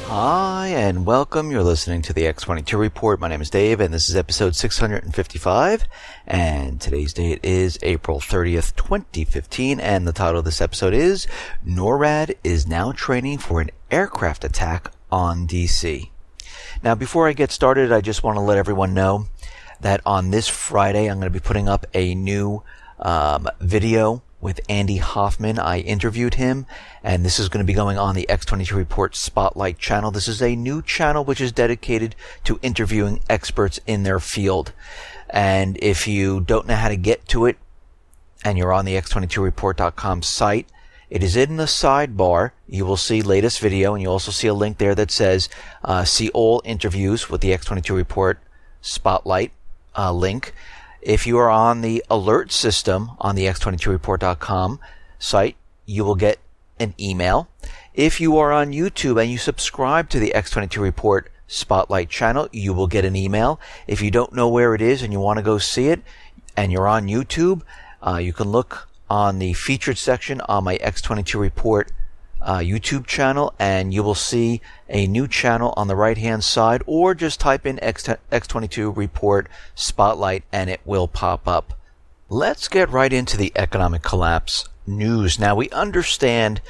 Hi, and welcome. You're listening to the X22 Report. My name is Dave, and this is episode 655. And today's date is April 30th, 2015. And the title of this episode is NORAD is now training for an aircraft attack on D.C. Now, before I get started, I just want to let everyone know that on this Friday, I'm going to be putting up a new video with Andy Hoffman. I interviewed him, and this is going to be going on the X22 Report Spotlight channel. This is a new channel which is dedicated to interviewing experts in their field. And if you don't know how to get to it, and you're on the X22report.com site, it is in the sidebar. You will see latest video, and you also see a link there that says see all interviews with the X22 Report Spotlight link. If you are on the alert system on the X22report.com site, you will get an email. If you are on YouTube and you subscribe to the X22 Report Spotlight channel, you will get an email. If you don't know where it is and you want to go see it and you're on YouTube, you can look on the featured section on my X22 Report YouTube channel, and you will see a new channel on the right hand side, or just type in X22 Report Spotlight and it will pop up. Let's get right into the economic collapse news. Now, we understand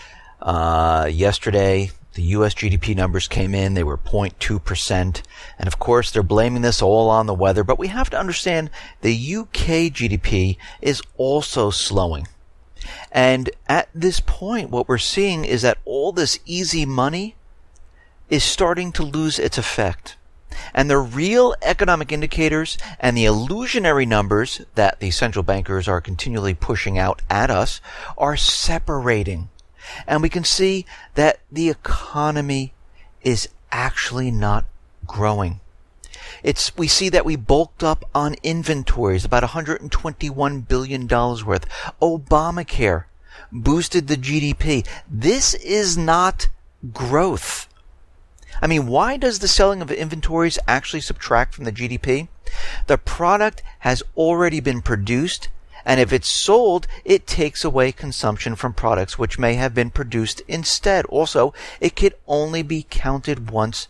yesterday the US GDP numbers came in. They were 0.2%, and of course they're blaming this all on the weather, but we have to understand the UK GDP is also slowing. And at this point, what we're seeing is that all this easy money is starting to lose its effect. And the real economic indicators and the illusionary numbers that the central bankers are continually pushing out at us are separating. And we can see that the economy is actually not growing. We see that we bulked up on inventories, about $121 billion worth. Obamacare boosted the GDP. This is not growth. I mean, why does the selling of inventories actually subtract from the GDP? The product has already been produced, and if it's sold, it takes away consumption from products which may have been produced instead. Also, it could only be counted once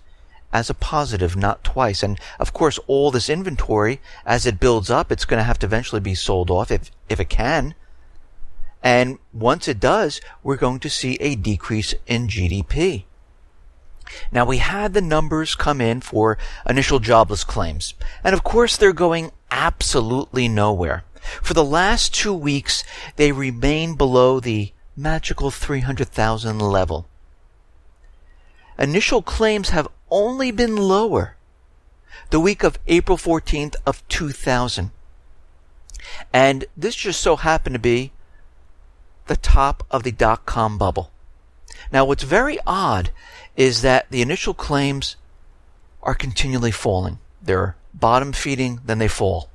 as a positive, not twice. And of course, all this inventory, as it builds up, it's going to have to eventually be sold off if it can. And once it does, we're going to see a decrease in GDP. Now, we had the numbers come in for initial jobless claims, and of course they're going absolutely nowhere. For the last 2 weeks, they remain below the magical 300,000 level. Initial claims have only been lower the week of April 14th of 2000. And this just so happened to be the top of the dot-com bubble. Now, what's very odd is that the initial claims are continually falling. They're bottom feeding, then they fall.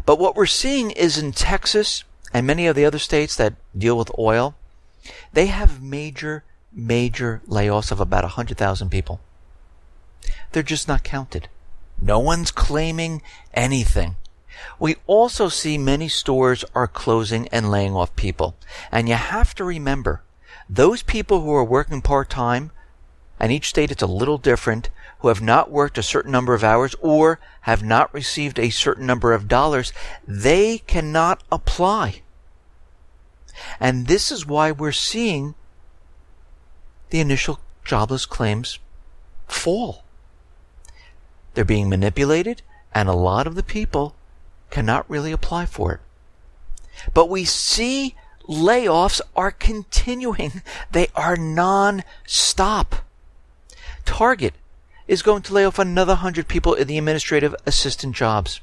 But what we're seeing is in Texas and many of the other states that deal with oil, they have major layoffs of about 100,000 people. They're just not counted. No one's claiming anything. We also see many stores are closing and laying off people. And you have to remember, those people who are working part-time, and each state it's a little different, who have not worked a certain number of hours or have not received a certain number of dollars, they cannot apply. And this is why we're seeing the initial jobless claims fall. They're being manipulated, and a lot of the people cannot really apply for it. But we see layoffs are continuing. They are non-stop. Target is going to lay off another 100 people in the administrative assistant jobs.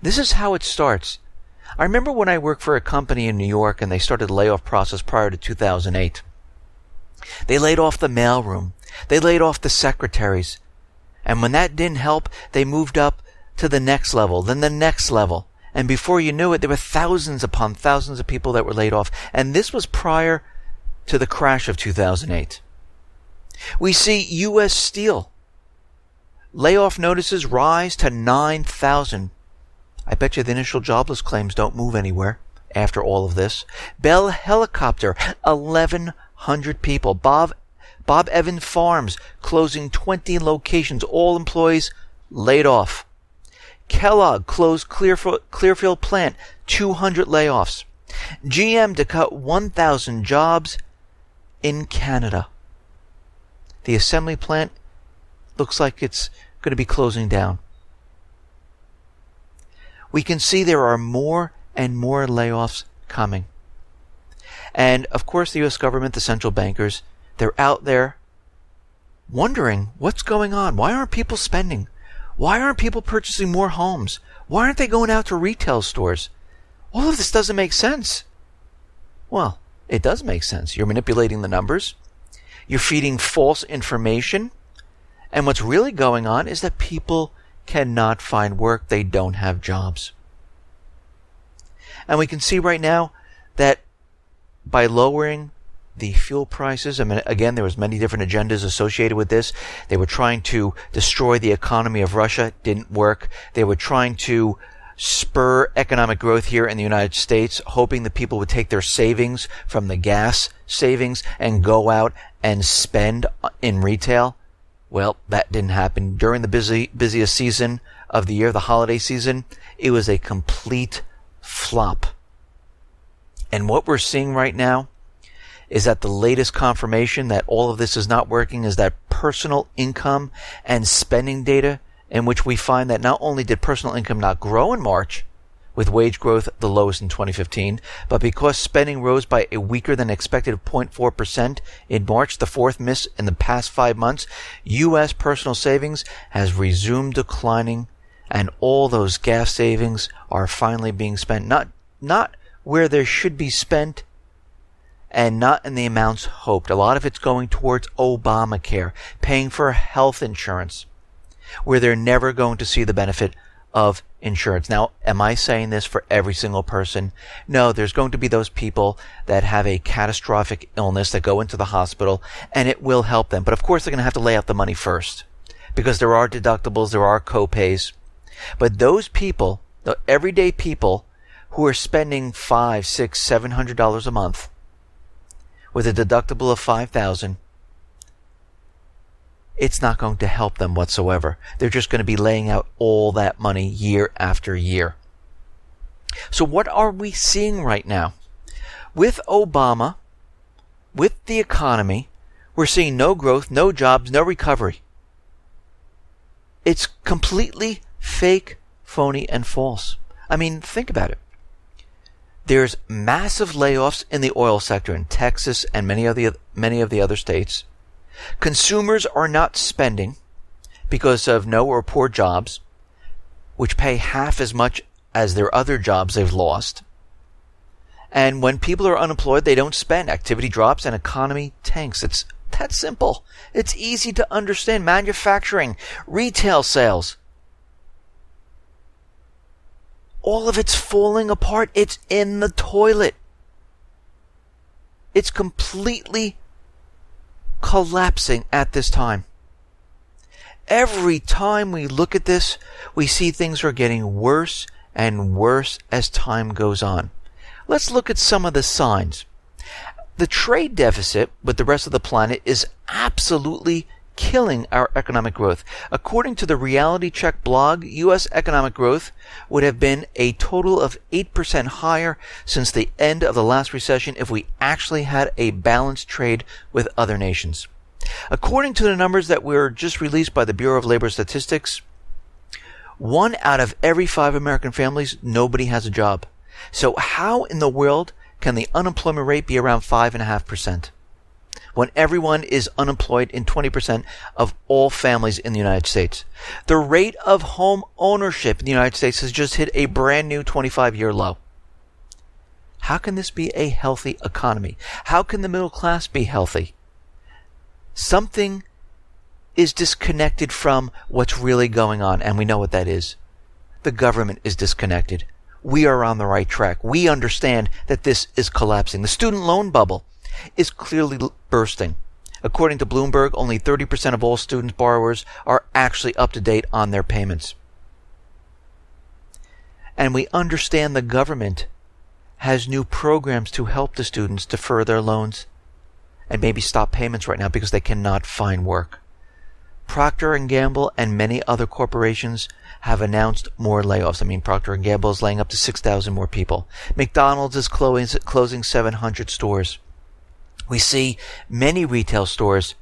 This is how it starts. I remember when I worked for a company in New York and they started the layoff process prior to 2008. They laid off the mailroom. They laid off the secretaries. And when that didn't help, they moved up to the next level, then the next level. And before you knew it, there were thousands upon thousands of people that were laid off. And this was prior to the crash of 2008. We see U.S. Steel. Layoff notices rise to 9,000. I bet you the initial jobless claims don't move anywhere after all of this. Bell Helicopter, 1,100 people. Bob Evans Farms closing 20 locations, all employees laid off. Kellogg closed Clearfield plant, 200 layoffs. GM to cut 1,000 jobs in Canada. The assembly plant looks like it's going to be closing down. We can see there are more and more layoffs coming. And of course the U.S. government, the central bankers, they're out there wondering what's going on. Why aren't people spending? Why aren't people purchasing more homes? Why aren't they going out to retail stores? All of this doesn't make sense. Well, it does make sense. You're manipulating the numbers. You're feeding false information. And what's really going on is that people cannot find work. They don't have jobs. And we can see right now that by lowering the fuel prices, I mean, again, there was many different agendas associated with this. They were trying to destroy the economy of Russia. It didn't work. They were trying to spur economic growth here in the United States, hoping that people would take their savings from the gas savings and go out and spend in retail. Well, that didn't happen. During the busiest season of the year, the holiday season, it was a complete flop. And what we're seeing right now is that the latest confirmation that all of this is not working is that personal income and spending data, in which we find that not only did personal income not grow in March, with wage growth the lowest in 2015, but because spending rose by a weaker than expected 0.4% in March, the fourth miss in the past 5 months, U.S. personal savings has resumed declining, and all those gas savings are finally being spent not where they should be spent, and not in the amounts hoped. A lot of it's going towards Obamacare, paying for health insurance, where they're never going to see the benefit of insurance. Now, am I saying this for every single person? No, there's going to be those people that have a catastrophic illness that go into the hospital, and it will help them. But of course, they're going to have to lay out the money first, because there are deductibles, there are co-pays. But those people, the everyday people who are spending $500, $600, $700 a month, with a deductible of $5,000, it's not going to help them whatsoever. They're just going to be laying out all that money year after year. So what are we seeing right now? With Obama, with the economy, we're seeing no growth, no jobs, no recovery. It's completely fake, phony, and false. I mean, think about it. There's massive layoffs in the oil sector in Texas and many of the other states. Consumers are not spending because of no or poor jobs, which pay half as much as their other jobs they've lost. And when people are unemployed, they don't spend. Activity drops and economy tanks. It's that simple. It's easy to understand. Manufacturing, retail sales, all of it's falling apart. It's in the toilet. It's completely collapsing at this time. Every time we look at this, we see things are getting worse and worse as time goes on. Let's look at some of the signs. The trade deficit with the rest of the planet is absolutely killing our economic growth. According to the Reality Check blog, U.S. economic growth would have been a total of 8% higher since the end of the last recession if we actually had a balanced trade with other nations. According to the numbers that were just released by the Bureau of Labor Statistics, 1 out of every 5 American families, nobody has a job. So how in the world can the unemployment rate be around 5.5%? When everyone is unemployed in 20% of all families in the United States. The rate of home ownership in the United States has just hit a brand new 25-year low. How can this be a healthy economy? How can the middle class be healthy? Something is disconnected from what's really going on, and we know what that is. The government is disconnected. We are on the right track. We understand that this is collapsing. The student loan bubble is clearly bursting. According to Bloomberg, only 30% of all student borrowers are actually up to date on their payments. And we understand the government has new programs to help the students defer their loans. and maybe stop payments right now because they cannot find work. Procter & Gamble and many other corporations have announced more layoffs. I mean, Procter & Gamble is laying up to 6,000 more people. McDonald's is closing 700 stores. We see many retail stores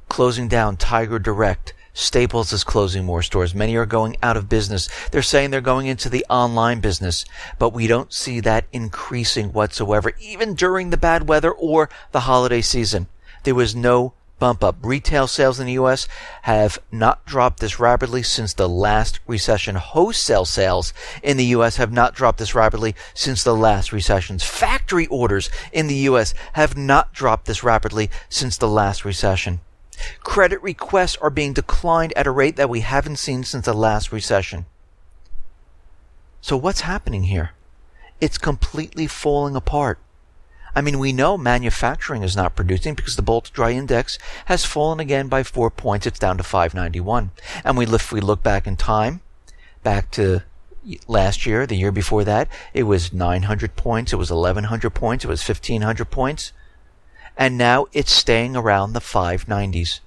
closing down. Tiger Direct, Staples is closing more stores. Many are going out of business. They're saying they're going into the online business, but we don't see that increasing whatsoever, even during the bad weather or the holiday season. There was no bump up. Retail sales in the U.S. have not dropped this rapidly since the last recession. Wholesale sales in the U.S. have not dropped this rapidly since the last recessions. Factory orders in the U.S. have not dropped this rapidly since the last recession. Credit requests are being declined at a rate that we haven't seen since the last recession. So what's happening here? It's completely falling apart. I mean, we know manufacturing is not producing because the Baltic Dry Index has fallen again by 4 points. It's down to 591. And if we look back in time, back to last year, the year before that, it was 900 points, it was 1,100 points, it was 1,500 points. And now it's staying around the 590s.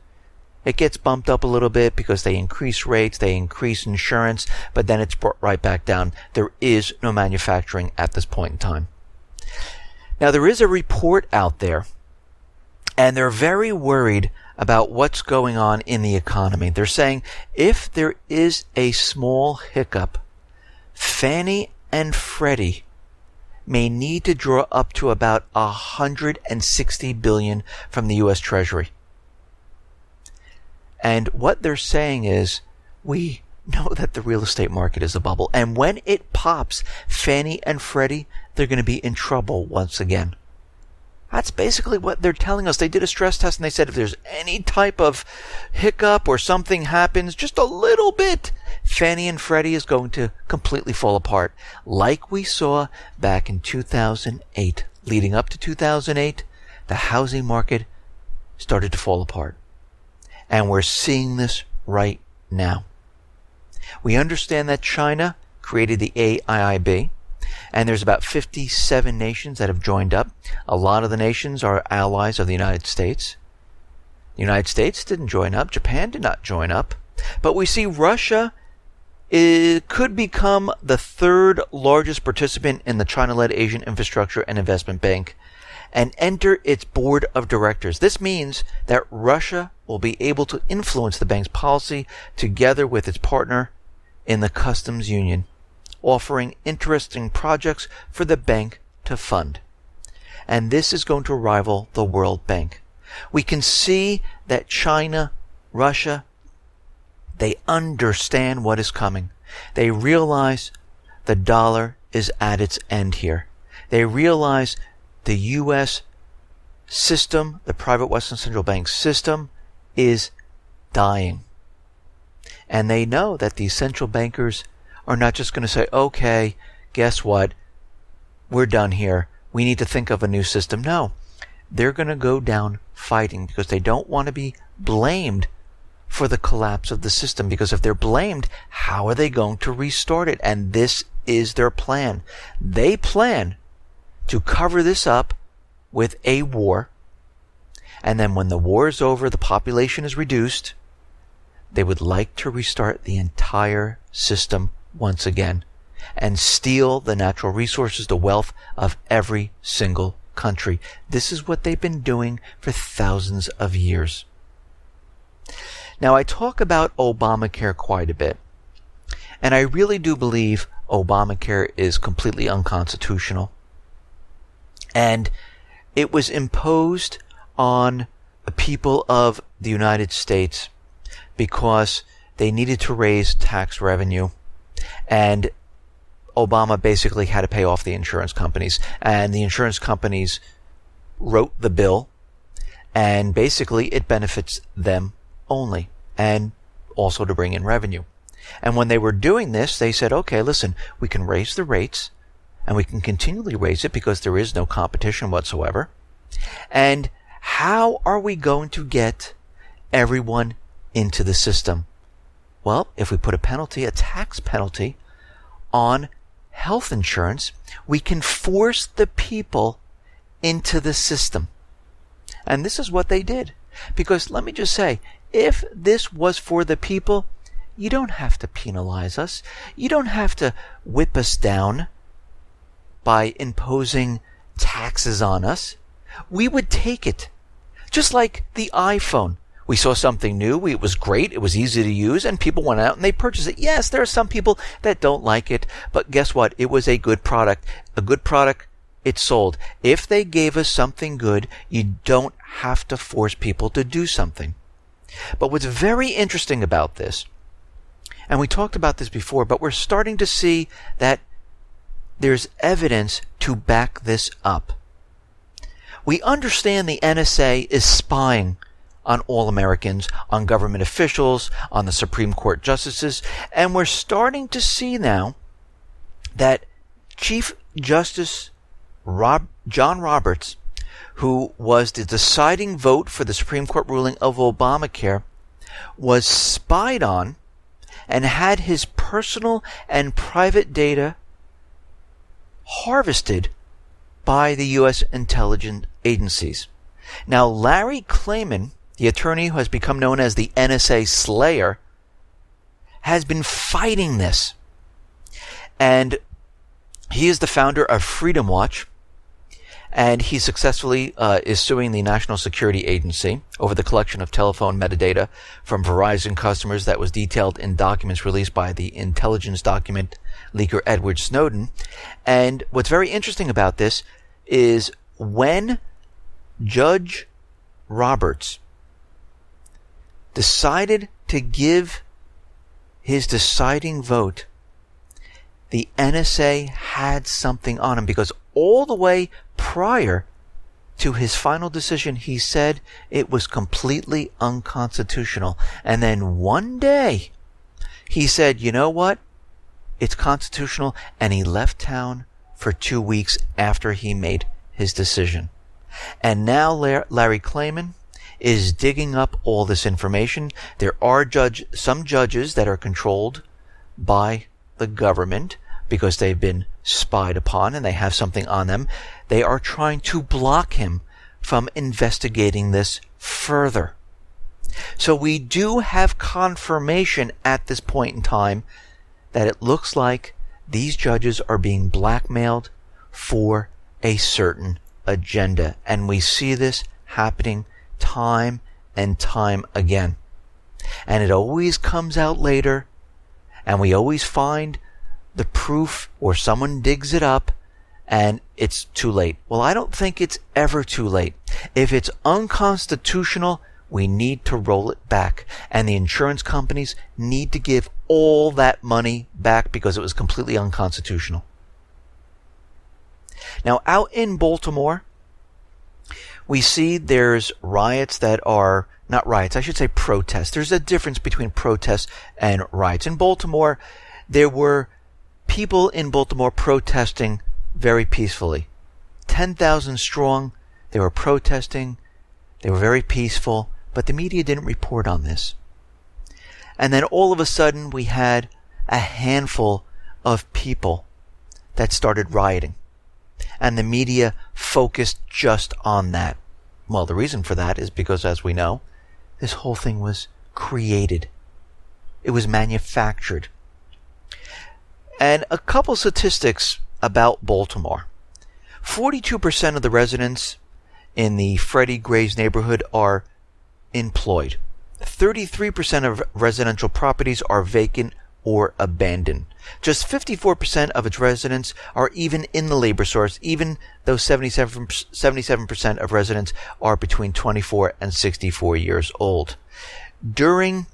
It gets bumped up a little bit because they increase rates, they increase insurance, but then it's brought right back down. There is no manufacturing at this point in time. Now, there is a report out there, and they're very worried about what's going on in the economy. They're saying if there is a small hiccup, Fannie and Freddie may need to draw up to about $160 billion from the U.S. Treasury. And what they're saying is, we know that the real estate market is a bubble. And when it pops, Fannie and Freddie, they're going to be in trouble once again. That's basically what they're telling us. They did a stress test and they said if there's any type of hiccup or something happens, just a little bit, Fannie and Freddie is going to completely fall apart. Like we saw back in 2008. Leading up to 2008, the housing market started to fall apart. And we're seeing this right now. We understand that China created the AIIB, and there's about 57 nations that have joined up. A lot of the nations are allies of the United States. The United States didn't join up. Japan did not join up. But we see Russia could become the third largest participant in the China-led Asian Infrastructure and Investment Bank and enter its board of directors. This means that Russia will be able to influence the bank's policy together with its partner in the customs union, offering interesting projects for the bank to fund. And this is going to rival the World Bank. We can see that China, Russia, they understand what is coming. They realize the dollar is at its end here. They realize the U.S. system, the private Western Central Bank system, is dying. And they know that these central bankers are not just going to say, okay, guess what? We're done here. We need to think of a new system. No, they're going to go down fighting because they don't want to be blamed for the collapse of the system. Because if they're blamed, how are they going to restart it? And this is their plan. They plan to cover this up with a war. And then when the war is over, the population is reduced, they would like to restart the entire system once again and steal the natural resources, the wealth of every single country. This is what they've been doing for thousands of years. Now, I talk about Obamacare quite a bit, and I really do believe Obamacare is completely unconstitutional. And it was imposed on the people of the United States because they needed to raise tax revenue. And Obama basically had to pay off the insurance companies. And the insurance companies wrote the bill. And basically it benefits them only. And also to bring in revenue. And when they were doing this, they said, okay, listen, we can raise the rates. And we can continually raise it because there is no competition whatsoever. And how are we going to get everyone into the system? Well, if we put a penalty, a tax penalty, on health insurance, we can force the people into the system. And this is what they did. Because let me just say, if this was for the people, you don't have to penalize us. You don't have to whip us down by imposing taxes on us. We would take it. Just like the iPhone. We saw something new. It was great. It was easy to use, and people went out and they purchased it. Yes, there are some people that don't like it, but guess what? It was a good product. A good product, it sold. If they gave us something good, you don't have to force people to do something. But what's very interesting about this, and we talked about this before, but we're starting to see that there's evidence to back this up. We understand the NSA is spying on all Americans, on government officials, on the Supreme Court justices, and we're starting to see now that Chief Justice John Roberts, who was the deciding vote for the Supreme Court ruling of Obamacare, was spied on and had his personal and private data harvested by the U.S. intelligence agencies. Now, Larry Klayman, the attorney who has become known as the NSA Slayer, has been fighting this. And he is the founder of Freedom Watch, and he successfully is suing the National Security Agency over the collection of telephone metadata from Verizon customers that was detailed in documents released by the intelligence document leaker Edward Snowden. And what's very interesting about this is when Judge Roberts decided to give his deciding vote, the NSA had something on him, because all the way prior to his final decision, he said it was completely unconstitutional. And then one day, he said, you know what? It's constitutional, and he left town for 2 weeks after he made his decision. And now Larry Klayman is digging up all this information. There are some judges that are controlled by the government because they've been spied upon and they have something on them. They are trying to block him from investigating this further. So we do have confirmation at this point in time that it looks like these judges are being blackmailed for a certain agenda. And we see this happening time and time again. And it always comes out later, and we always find the proof, or someone digs it up, and it's too late. Well, I don't think it's ever too late. If it's unconstitutional, we need to roll it back. And the insurance companies need to give all that money back because it was completely unconstitutional. Now, out in Baltimore, we see there's riots that are, not riots, I should say protests. There's a difference between protests and riots. In Baltimore, there were people in Baltimore protesting very peacefully. 10,000 strong. They were protesting. They were very peaceful, but the media didn't report on this. And then all of a sudden, we had a handful of people that started rioting. And the media focused just on that. Well, the reason for that is because, as we know, this whole thing was created. It was manufactured. And a couple statistics about Baltimore. 42% of the residents in the Freddie Gray's neighborhood are employed. 33% of residential properties are vacant or abandoned. Just 54% of its residents are even in the labor source, even though 77% of residents are between 24 and 64 years old. During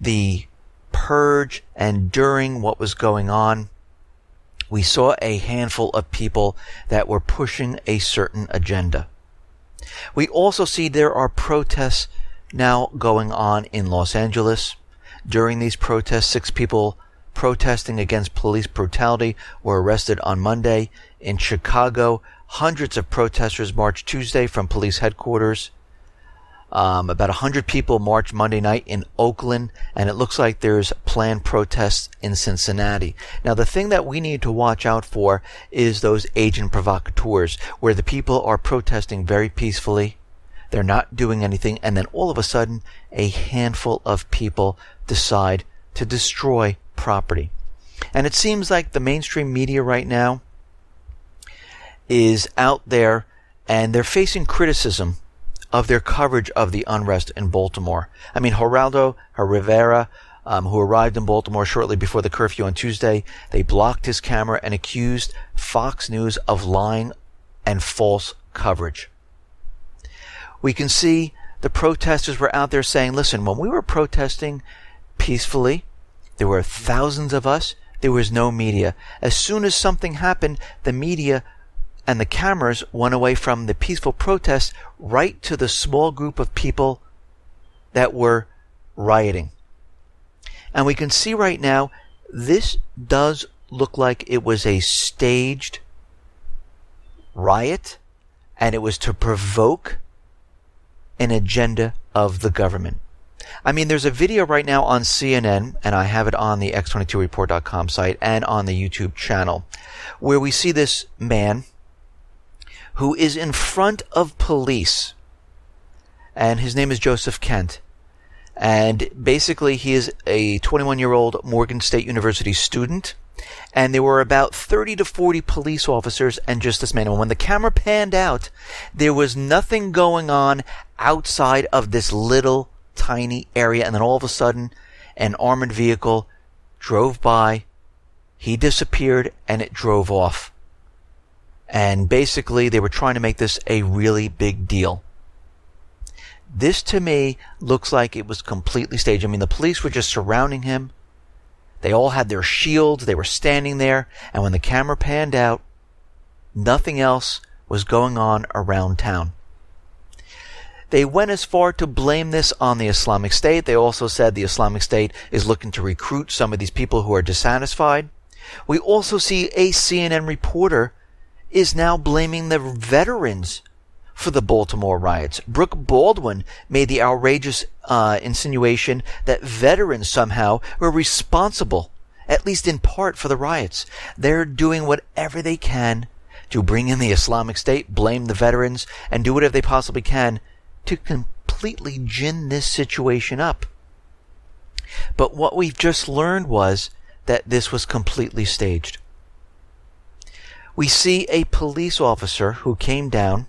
the purge and during what was going on, we saw a handful of people that were pushing a certain agenda. We also see there are protests now going on in Los Angeles. During these protests, 6 people protesting against police brutality were arrested on Monday. In Chicago, hundreds of protesters marched Tuesday from police headquarters. About 100 people marched Monday night in Oakland, and it looks like there's planned protests in Cincinnati. Now, the thing that we need to watch out for is those agent provocateurs, where the people are protesting very peacefully, They're not doing anything. And then all of a sudden, a handful of people decide to destroy property. And it seems like the mainstream media right now is out there, and they're facing criticism of their coverage of the unrest in Baltimore. I mean, Geraldo Rivera, who arrived in Baltimore shortly before the curfew on Tuesday, they blocked his camera and accused Fox News of lying and false coverage. We can see the protesters were out there saying, listen, when we were protesting peacefully, there were thousands of us, there was no media. As soon as something happened, the media and the cameras went away from the peaceful protests right to the small group of people that were rioting. And we can see right now, this does look like it was a staged riot, and it was to provoke an agenda of the government. I mean, there's a video right now on CNN, and I have it on the X22Report.com site and on the YouTube channel, where we see this man who is in front of police, and his name is Joseph Kent. And basically, he is a 21-year-old Morgan State University student, and there were about 30 to 40 police officers and just this man. And when the camera panned out, there was nothing going on outside of this little tiny area, and then all of a sudden, an armored vehicle drove by, he disappeared, and it drove off. And basically, they were trying to make this a really big deal. This, to me, looks like it was completely staged. I mean, the police were just surrounding him. They all had their shields. They were standing there. And when the camera panned out, nothing else was going on around town. They went as far to blame this on the Islamic State. They also said the Islamic State is looking to recruit some of these people who are dissatisfied. We also see a CNN reporter is now blaming the veterans for the Baltimore riots. Brooke Baldwin made the outrageous insinuation that veterans somehow were responsible, at least in part, for the riots. They're doing whatever they can to bring in the Islamic State, blame the veterans, and do whatever they possibly can to completely gin this situation up. But what we've just learned was that this was completely staged. We see a police officer who came down.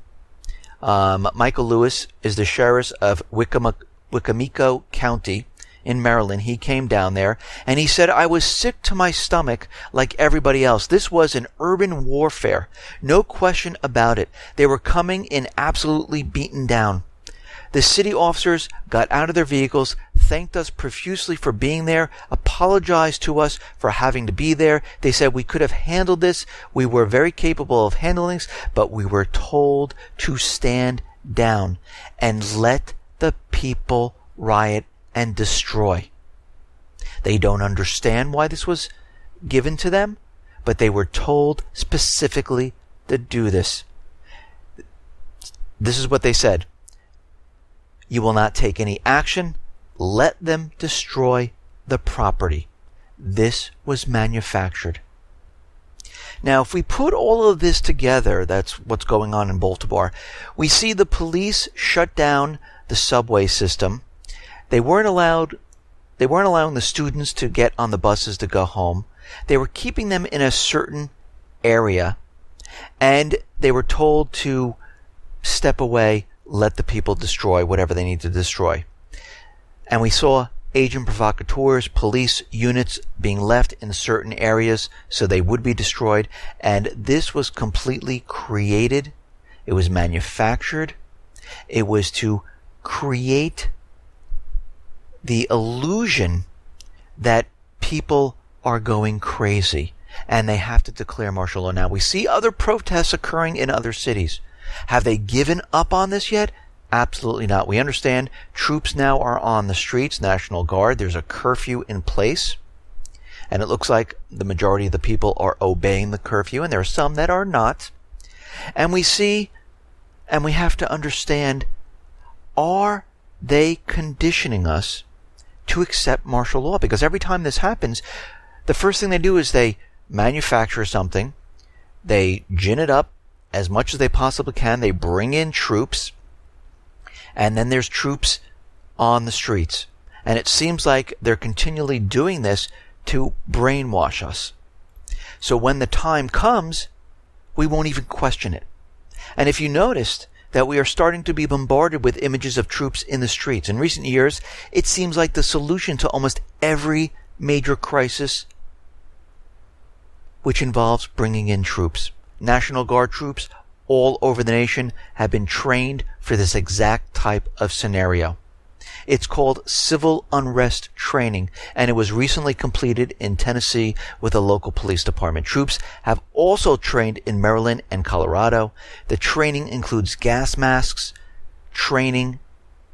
Michael Lewis is the sheriff of Wicomico County in Maryland. He came down there and he said, I was sick to my stomach like everybody else. This was an urban warfare. No question about it. They were coming in absolutely beaten down. The city officers got out of their vehicles, thanked us profusely for being there, apologized to us for having to be there. They said we could have handled this. We were very capable of handling this, but we were told to stand down and let the people riot and destroy. They don't understand why this was given to them, but they were told specifically to do this. This is what they said. You will not take any action. Let them destroy the property. This was manufactured. Now, if we put all of this together, that's what's going on in Baltimore. We see the police shut down the subway system. They weren't allowing the students to get on the buses to go home. They were keeping them in a certain area, and they were told to step away, let the people destroy whatever they need to destroy. And we saw agent provocateurs, police units being left in certain areas so they would be destroyed. And this was completely created. It was manufactured. It was to create the illusion that people are going crazy and they have to declare martial law. Now, we see other protests occurring in other cities. Have they given up on this yet? Absolutely not. We understand troops now are on the streets, National Guard. There's a curfew in place. And it looks like the majority of the people are obeying the curfew, and there are some that are not. And we see, and we have to understand, are they conditioning us to accept martial law? Because every time this happens, the first thing they do is they manufacture something, they gin it up as much as they possibly can, they bring in troops, And then there's troops on the streets. And it seems like they're continually doing this to brainwash us. So when the time comes, we won't even question it. And if you noticed that we are starting to be bombarded with images of troops in the streets. In recent years, it seems like the solution to almost every major crisis which involves bringing in troops. National Guard troops all over the nation have been trained for this exact type of scenario. It's called civil unrest training, and it was recently completed in Tennessee with a local police department. Troops have also trained in Maryland and Colorado. The training includes gas masks, training,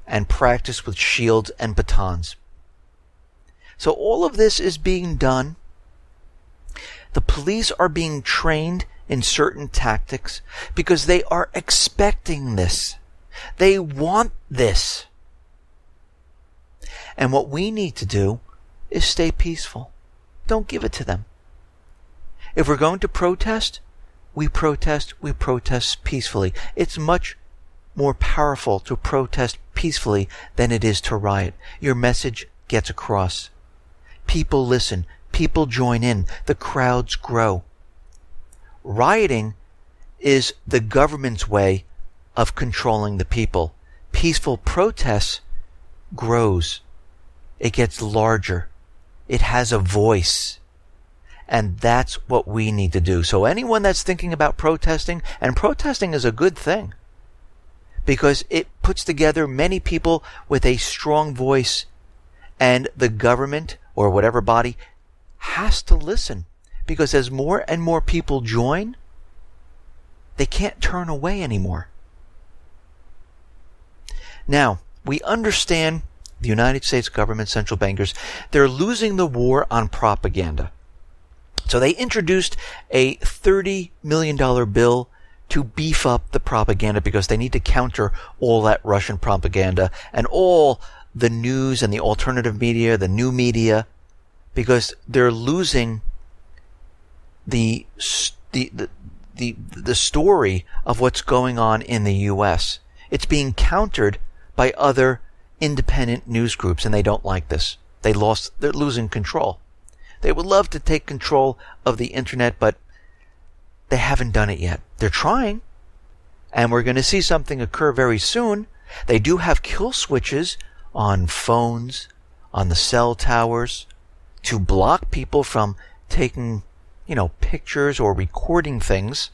and practice with shields and batons. So all of this is being done. The police are being trained in certain tactics because they are expecting this. They want this. And what we need to do is stay peaceful. Don't give it to them. If we're going to protest, we protest peacefully. It's much more powerful to protest peacefully than it is to riot. Your message gets across. People listen. People join in. The crowds grow. Rioting is the government's way of controlling the people. Peaceful protests grows. It gets larger. It has a voice. And that's what we need to do. So anyone that's thinking about protesting, and protesting is a good thing, because it puts together many people with a strong voice, and the government or whatever body has to listen, because as more and more people join, they can't turn away anymore. Now, we understand the United States government, central bankers, they're losing the war on propaganda. So they introduced a $30 million bill to beef up the propaganda because they need to counter all that Russian propaganda and all the news and the alternative media, the new media, because they're losing the story of what's going on in the U.S. It's being countered by other independent news groups, and they don't like this. They're losing control. They would love to take control of the internet, but they haven't done it yet. They're trying, and we're going to see something occur very soon. They do have kill switches on phones, on the cell towers, to block people from taking, pictures or recording things.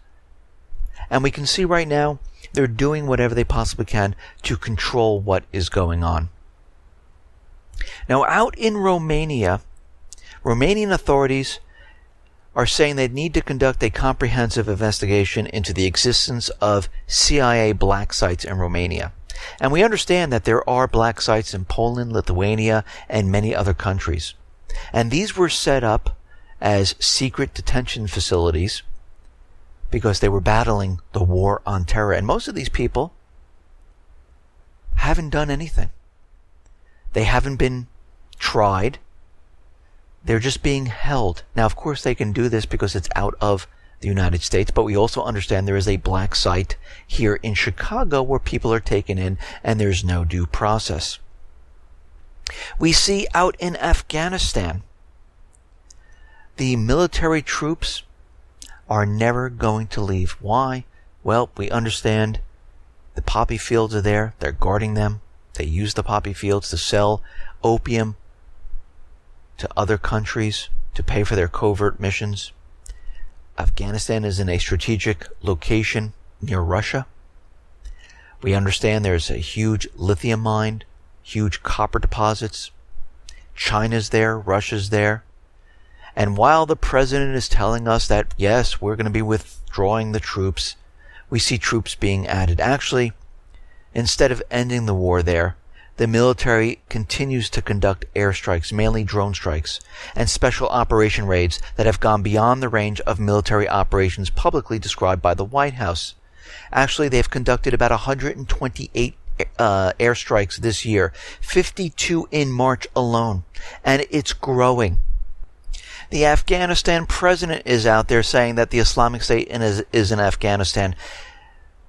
And we can see right now they're doing whatever they possibly can to control what is going on. Now, out in Romania, Romanian authorities are saying they need to conduct a comprehensive investigation into the existence of CIA black sites in Romania. And we understand that there are black sites in Poland, Lithuania, and many other countries. And these were set up as secret detention facilities because they were battling the war on terror. And most of these people haven't done anything. They haven't been tried. They're just being held. Now, of course, they can do this because it's out of the United States, but we also understand there is a black site here in Chicago where people are taken in and there's no due process. We see out in Afghanistan, the military troops are never going to leave. Why? Well, we understand the poppy fields are there. They're guarding them. They use the poppy fields to sell opium to other countries to pay for their covert missions. Afghanistan is in a strategic location near Russia. We understand there's a huge lithium mine, huge copper deposits. China's there, Russia's there. And while the president is telling us that, yes, we're going to be withdrawing the troops, we see troops being added. Actually, instead of ending the war there, the military continues to conduct airstrikes, mainly drone strikes, and special operation raids that have gone beyond the range of military operations publicly described by the White House. Actually, they've conducted about 128 airstrikes this year, 52 in March alone, and it's growing. The Afghanistan president is out there saying that the Islamic State is in Afghanistan.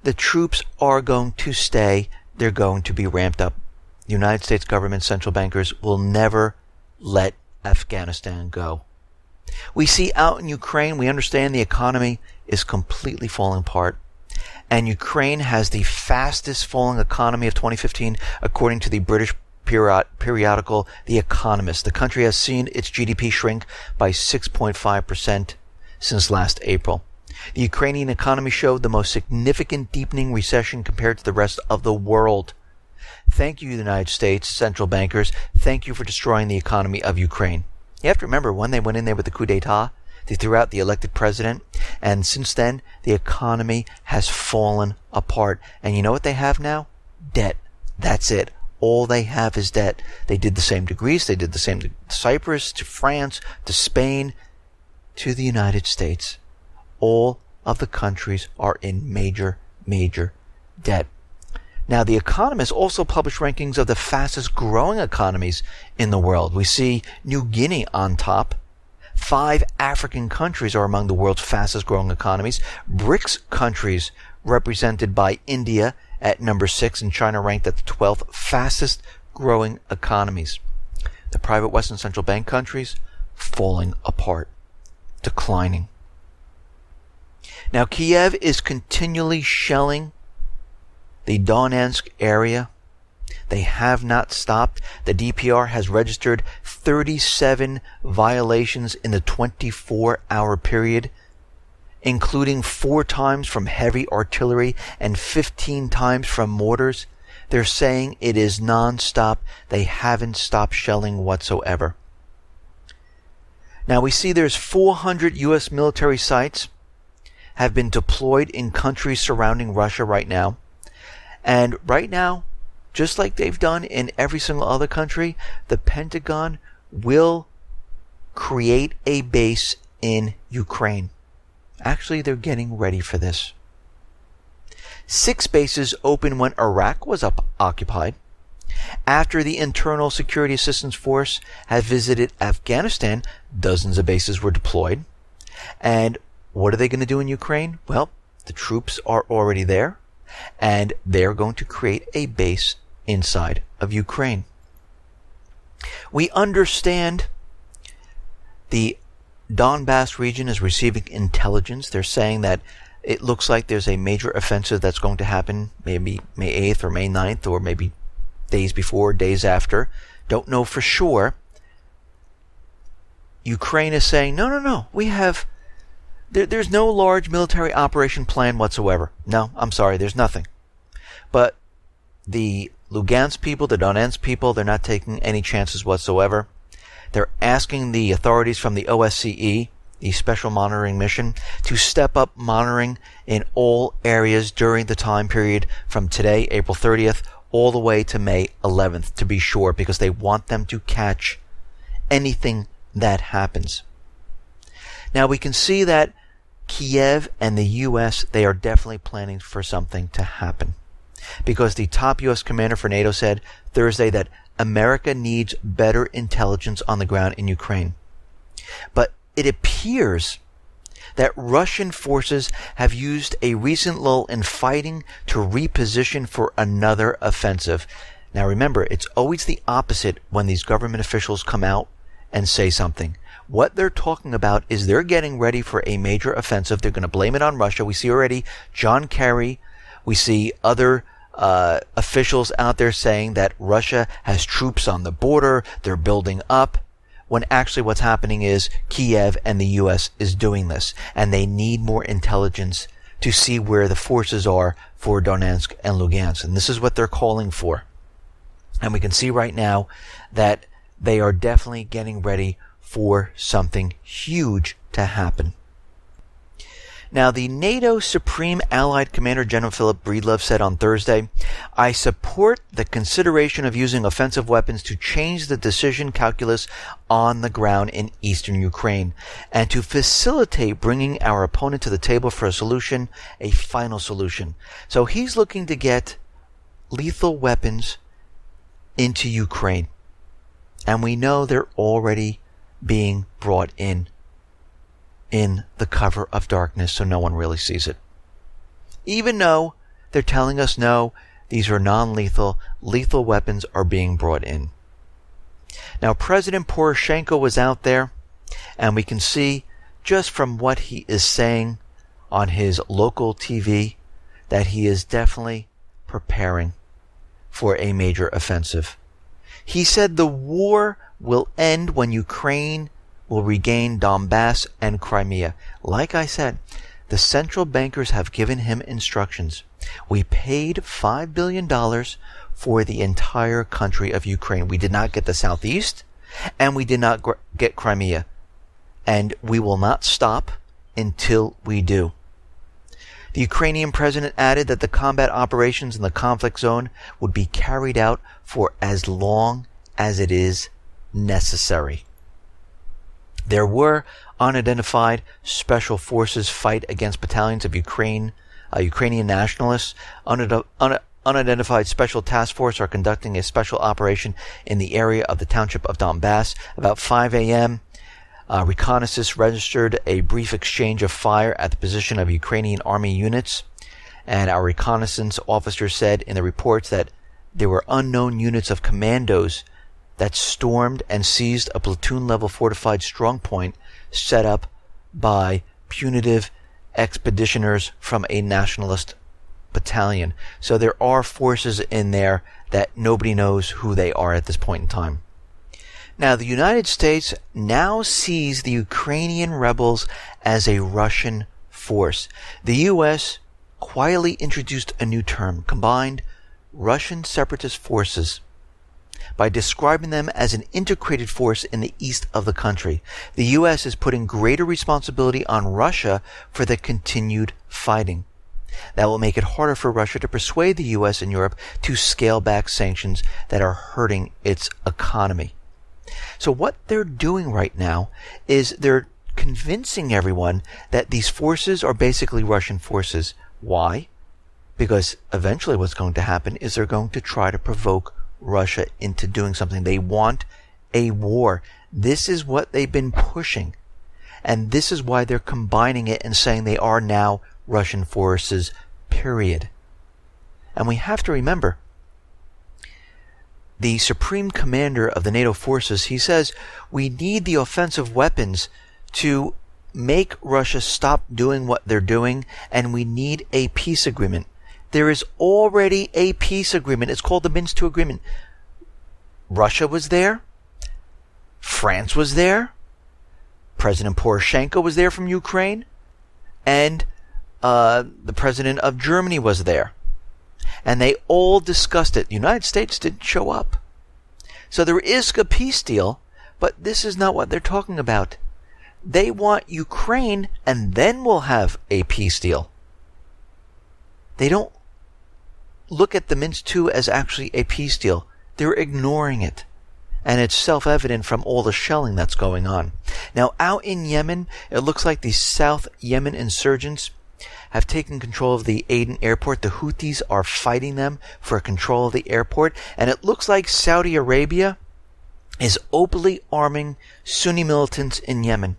The troops are going to stay. they're going to be ramped up. The United States government central bankers will never let Afghanistan go. We see out in Ukraine, we understand the economy is completely falling apart. And Ukraine has the fastest falling economy of 2015, according to the British periodical The Economist. The country has seen its GDP shrink by 6.5% since last April. The Ukrainian economy showed the most significant deepening recession compared to the rest of the world. Thank you, United States central bankers. Thank you for destroying the economy of Ukraine. You have to remember, when they went in there with the coup d'etat, they threw out the elected president, and since then, the economy has fallen apart. And you know what they have now? Debt. That's it. All they have is debt. They did the same to Greece, they did the same to Cyprus, to France, to Spain, to the United States. All of the countries are in major, major debt. Now, The Economist also published rankings of the fastest growing economies in the world. We see New Guinea on top. 5 African countries are among the world's fastest growing economies. BRICS countries, represented by India at number 6 and China ranked at the 12th fastest growing economies. The private Western central bank countries falling apart, declining. Now, Kiev is continually shelling the Donetsk area. They have not stopped. The DPR has registered 37 violations in the 24-hour period, including 4 times from heavy artillery and 15 times from mortars. They're saying it is non-stop. They haven't stopped shelling whatsoever. Now we see there's 400 U.S. military sites have been deployed in countries surrounding Russia right now. And right now, just like they've done in every single other country, the Pentagon will create a base in Ukraine. Actually, they're getting ready for this. 6 bases opened when Iraq was occupied. After the Internal Security Assistance Force had visited Afghanistan, dozens of bases were deployed. And what are they going to do in Ukraine? Well, the troops are already there, and they're going to create a base inside of Ukraine. We understand the Donbass region is receiving intelligence. They're saying that it looks like there's a major offensive that's going to happen maybe May 8th or May 9th, or maybe days before, days after. Don't know for sure. Ukraine is saying, no, we have... There's no large military operation plan whatsoever. No, I'm sorry, there's nothing. But the Lugansk people, the Donetsk people, they're not taking any chances whatsoever. They're asking the authorities from the OSCE, the Special Monitoring Mission, to step up monitoring in all areas during the time period from today, April 30th, all the way to May 11th, to be sure, because they want them to catch anything that happens. Now we can see that Kiev and the U.S., they are definitely planning for something to happen, because the top U.S. commander for NATO said Thursday that America needs better intelligence on the ground in Ukraine. But it appears that Russian forces have used a recent lull in fighting to reposition for another offensive. Now remember, it's always the opposite when these government officials come out and say something. What they're talking about is they're getting ready for a major offensive. They're going to blame it on Russia. We see already John Kerry. We see other officials out there saying that Russia has troops on the border. They're building up. When actually what's happening is Kiev and the U.S. is doing this. And they need more intelligence to see where the forces are for Donetsk and Lugansk. And this is what they're calling for. And we can see right now that they are definitely getting ready for something huge to happen. Now, the NATO Supreme Allied Commander General Philip Breedlove said on Thursday, "I support the consideration of using offensive weapons to change the decision calculus on the ground in eastern Ukraine and to facilitate bringing our opponent to the table for a solution, a final solution." So he's looking to get lethal weapons into Ukraine. And we know they're already being brought in the cover of darkness, so no one really sees it. Even though they're telling us, no, These are non-lethal. Lethal weapons are being brought in. Now, President Poroshenko was out there, and we can see just from what he is saying on his local TV that he is definitely preparing for a major offensive. He said the war will end when Ukraine will regain Donbass and Crimea. Like I said, the central bankers have given him instructions. We paid $5 billion for the entire country of Ukraine. We did not get the southeast, and we did not get Crimea. And we will not stop until we do. The Ukrainian president added that the combat operations in the conflict zone would be carried out for as long as it is necessary. There were unidentified special forces fight against battalions of Ukrainian nationalists. Unidentified special task force are conducting a special operation in the area of the township of Donbass. About 5 a.m., reconnaissance registered a brief exchange of fire at the position of Ukrainian army units. And our reconnaissance officer said in the reports that there were unknown units of commandos that stormed and seized a platoon-level fortified strongpoint set up by punitive expeditioners from a nationalist battalion. So there are forces in there that nobody knows who they are at this point in time. Now, the United States now sees the Ukrainian rebels as a Russian force. The U.S. quietly introduced a new term, combined Russian separatist forces, by describing them as an integrated force in the east of the country. The U.S. is putting greater responsibility on Russia for the continued fighting. That will make it harder for Russia to persuade the U.S. and Europe to scale back sanctions that are hurting its economy. So what they're doing right now is they're convincing everyone that these forces are basically Russian forces. Why? Because eventually what's going to happen is they're going to try to provoke Russia into doing something. They want a war. This is what they've been pushing. And this is why they're combining it and saying they are now Russian forces, period. And we have to remember, the supreme commander of the NATO forces, he says, we need the offensive weapons to make Russia stop doing what they're doing, and we need a peace agreement. There is already a peace agreement. It's called the Minsk II Agreement. Russia was there. France was there. President Poroshenko was there from Ukraine. And the president of Germany was there. And they all discussed it. The United States didn't show up. So there is a peace deal, but this is not what they're talking about. They want Ukraine, and then we'll have a peace deal. They don't look at the Minsk II as actually a peace deal. They're ignoring it. And it's self-evident from all the shelling that's going on. Now, out in Yemen, it looks like the South Yemen insurgents have taken control of the Aden airport. The Houthis are fighting them for control of the airport. And it looks like Saudi Arabia is openly arming Sunni militants in Yemen.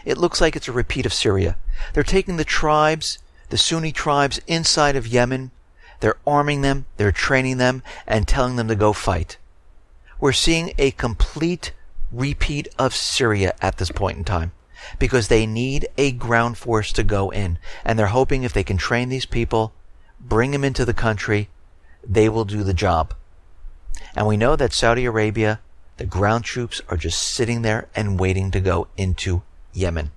It looks like it's a repeat of Syria. They're taking the tribes, the Sunni tribes inside of Yemen. They're arming them, they're training them, and telling them to go fight. We're seeing a complete repeat of Syria at this point in time, because they need a ground force to go in. And they're hoping if they can train these people, bring them into the country, they will do the job. And we know that Saudi Arabia, the ground troops are just sitting there and waiting to go into Yemen.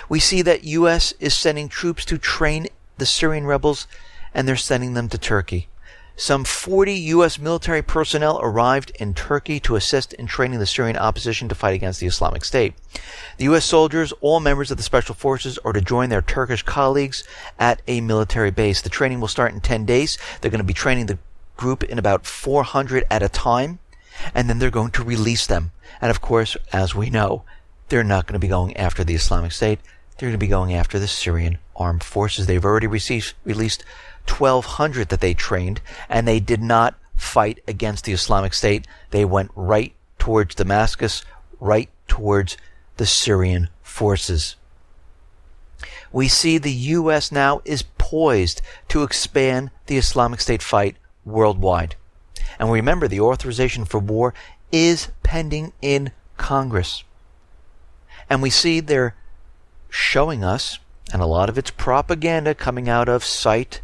We see that U.S. is sending troops to train the Syrian rebels, and they're sending them to Turkey. Some 40 U.S. military personnel arrived in Turkey to assist in training the Syrian opposition to fight against the Islamic State. The U.S. soldiers, all members of the special forces, are to join their Turkish colleagues at a military base. The training will start in 10 days. They're going to be training the group in about 400 at a time, and then they're going to release them. And of course, as we know, they're not going to be going after the Islamic State. They're going to be going after the Syrian armed forces. They've already released 1,200 that they trained, and they did not fight against the Islamic State. They went right towards Damascus, right towards the Syrian forces. We see the U.S. now is poised to expand the Islamic State fight worldwide. And remember, the authorization for war is pending in Congress. And we see they're showing us, and a lot of it's propaganda coming out of SITE,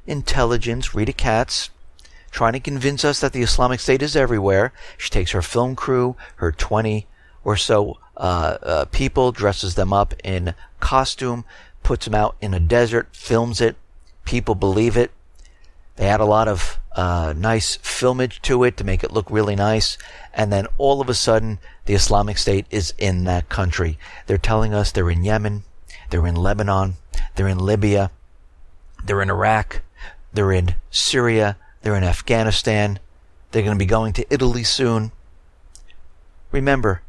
intelligence, Rita Katz, trying to convince us that the Islamic State is everywhere. She takes her film crew, her 20 or so people, dresses them up in costume, puts them out in a desert, films it. People believe it. They add a lot of nice filmage to it to make it look really nice. And then all of a sudden, the Islamic State is in that country. They're telling us they're in Yemen, they're in Lebanon, they're in Libya, they're in Iraq, they're in Syria, they're in Afghanistan. They're going to be going to Italy soon. Remember,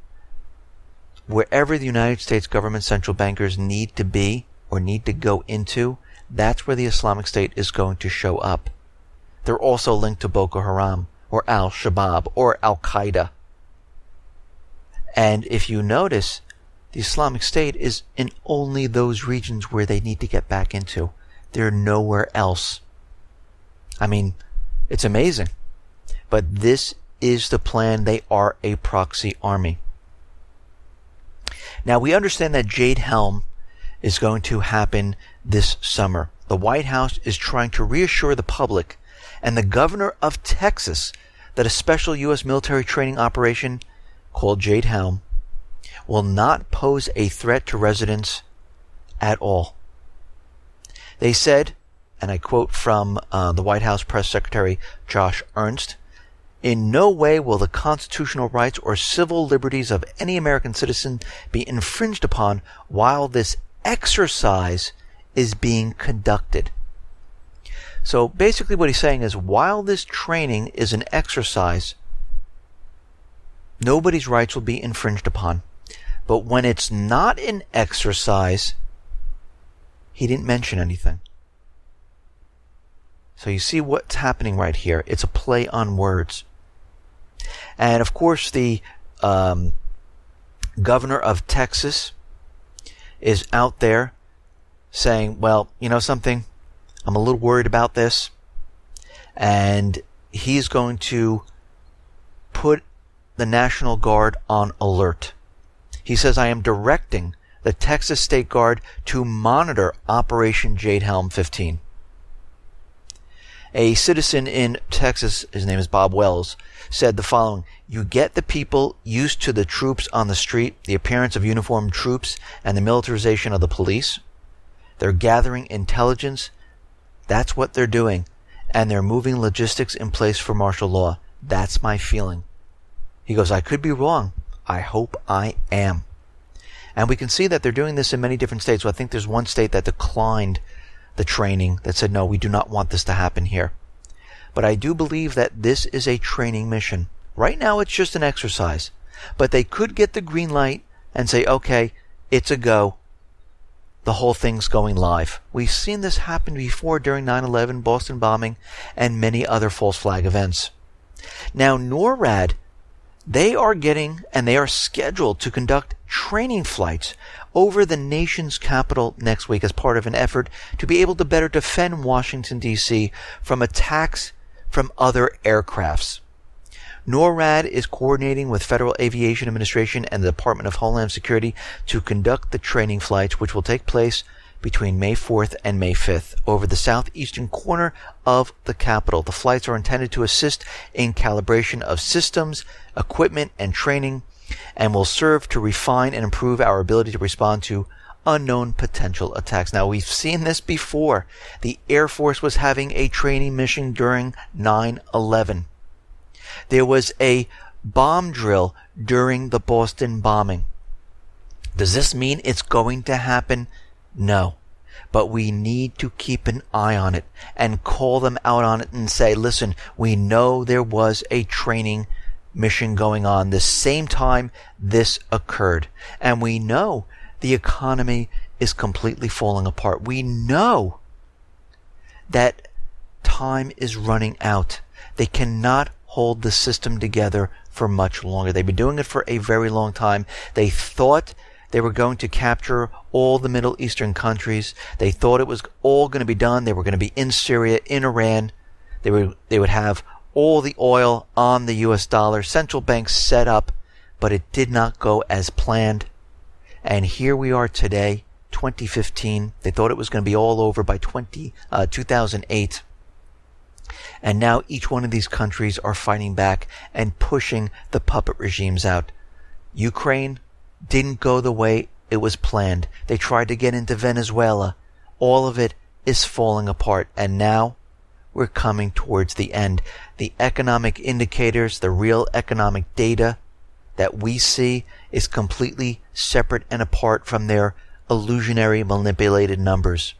wherever the United States government central bankers need to be or need to go into, that's where the Islamic State is going to show up. They're also linked to Boko Haram or Al-Shabaab or Al-Qaeda. And if you notice, the Islamic State is in only those regions where they need to get back into. They're nowhere else. I mean, it's amazing. But this is the plan. They are a proxy army. Now, we understand that Jade Helm is going to happen this summer. The White House is trying to reassure the public and the governor of Texas that a special U.S. military training operation called Jade Helm will not pose a threat to residents at all. They said, and I quote from the White House Press Secretary Josh Earnest, "In no way will the constitutional rights or civil liberties of any American citizen be infringed upon while this exercise is being conducted." So basically what he's saying is, while this training is an exercise, nobody's rights will be infringed upon. But when it's not an exercise, he didn't mention anything. So you see what's happening right here. It's a play on words. And of course, the governor of Texas is out there saying, well, you know something? I'm a little worried about this. And he's going to put the National Guard on alert. He says, I am directing the Texas State Guard to monitor Operation Jade Helm 15. A citizen in Texas, his name is Bob Wells, said the following: "You get the people used to the troops on the street, the appearance of uniformed troops, and the militarization of the police. They're gathering intelligence. That's what they're doing. And they're moving logistics in place for martial law. That's my feeling." He goes, I could be wrong. I hope I am. And we can see that they're doing this in many different states. So I think there's one state that declined the training, that said, no, we do not want this to happen here. But I do believe that this is a training mission. Right now it's just an exercise. But they could get the green light and say, okay, it's a go. The whole thing's going live. We've seen this happen before during 9/11, Boston bombing, and many other false flag events. Now, NORAD, they are getting, and they are scheduled to conduct training flights over the nation's capital next week as part of an effort to be able to better defend Washington, D.C. from attacks from other aircrafts. NORAD is coordinating with Federal Aviation Administration and the Department of Homeland Security to conduct the training flights, which will take place between May 4th and May 5th over the southeastern corner of the Capitol. The flights are intended to assist in calibration of systems, equipment, and training, and will serve to refine and improve our ability to respond to unknown potential attacks. Now, we've seen this before. The Air Force was having a training mission during 9/11. There was a bomb drill during the Boston bombing. Does this mean it's going to happen? No. But we need to keep an eye on it and call them out on it and say, listen, we know there was a training mission going on the same time this occurred. And we know the economy is completely falling apart. We know that time is running out. They cannot hold the system together for much longer. They've been doing it for a very long time. They thought They were going to capture all the Middle Eastern countries. They thought it was all going to be done. They were going to be in Syria, in Iran. They would have all the oil on the US dollar, central banks set up, but it did not go as planned. And here we are today, 2015. They thought it was going to be all over by 2008. And now each one of these countries are fighting back and pushing the puppet regimes out. Ukraine didn't go the way it was planned. They tried to get into Venezuela. All of it is falling apart. And now we're coming towards the end. The economic indicators, the real economic data that we see is completely separate and apart from their illusionary, manipulated numbers.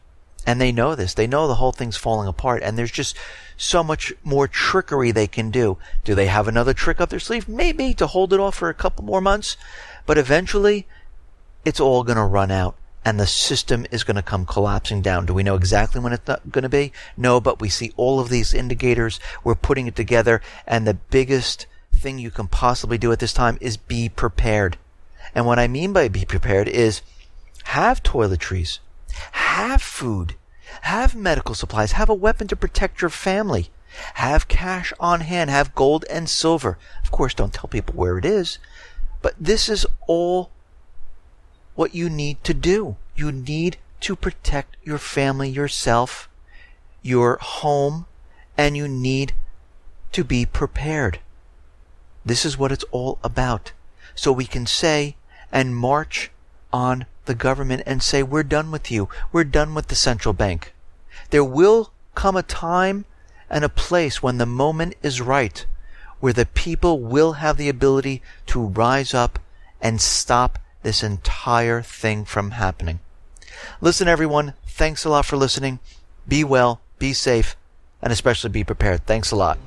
And they know this. They know the whole thing's falling apart, and there's just so much more trickery they can do. Do they have another trick up their sleeve? Maybe, to hold it off for a couple more months. But eventually, it's all going to run out, and the system is going to come collapsing down. Do we know exactly when it's going to be? No, but we see all of these indicators. We're putting it together, and the biggest thing you can possibly do at this time is be prepared. And what I mean by be prepared is have toiletries, have food, have medical supplies, have a weapon to protect your family, have cash on hand, have gold and silver. Of course, don't tell people where it is, but this is all what you need to do. You need to protect your family, yourself, your home, and you need to be prepared. This is what it's all about. So we can say and march on the government and say, we're done with you. We're done with the central bank. There will come a time and a place when the moment is right, where the people will have the ability to rise up and stop this entire thing from happening. Listen, everyone, thanks a lot for listening. Be well, be safe, and especially be prepared. Thanks a lot.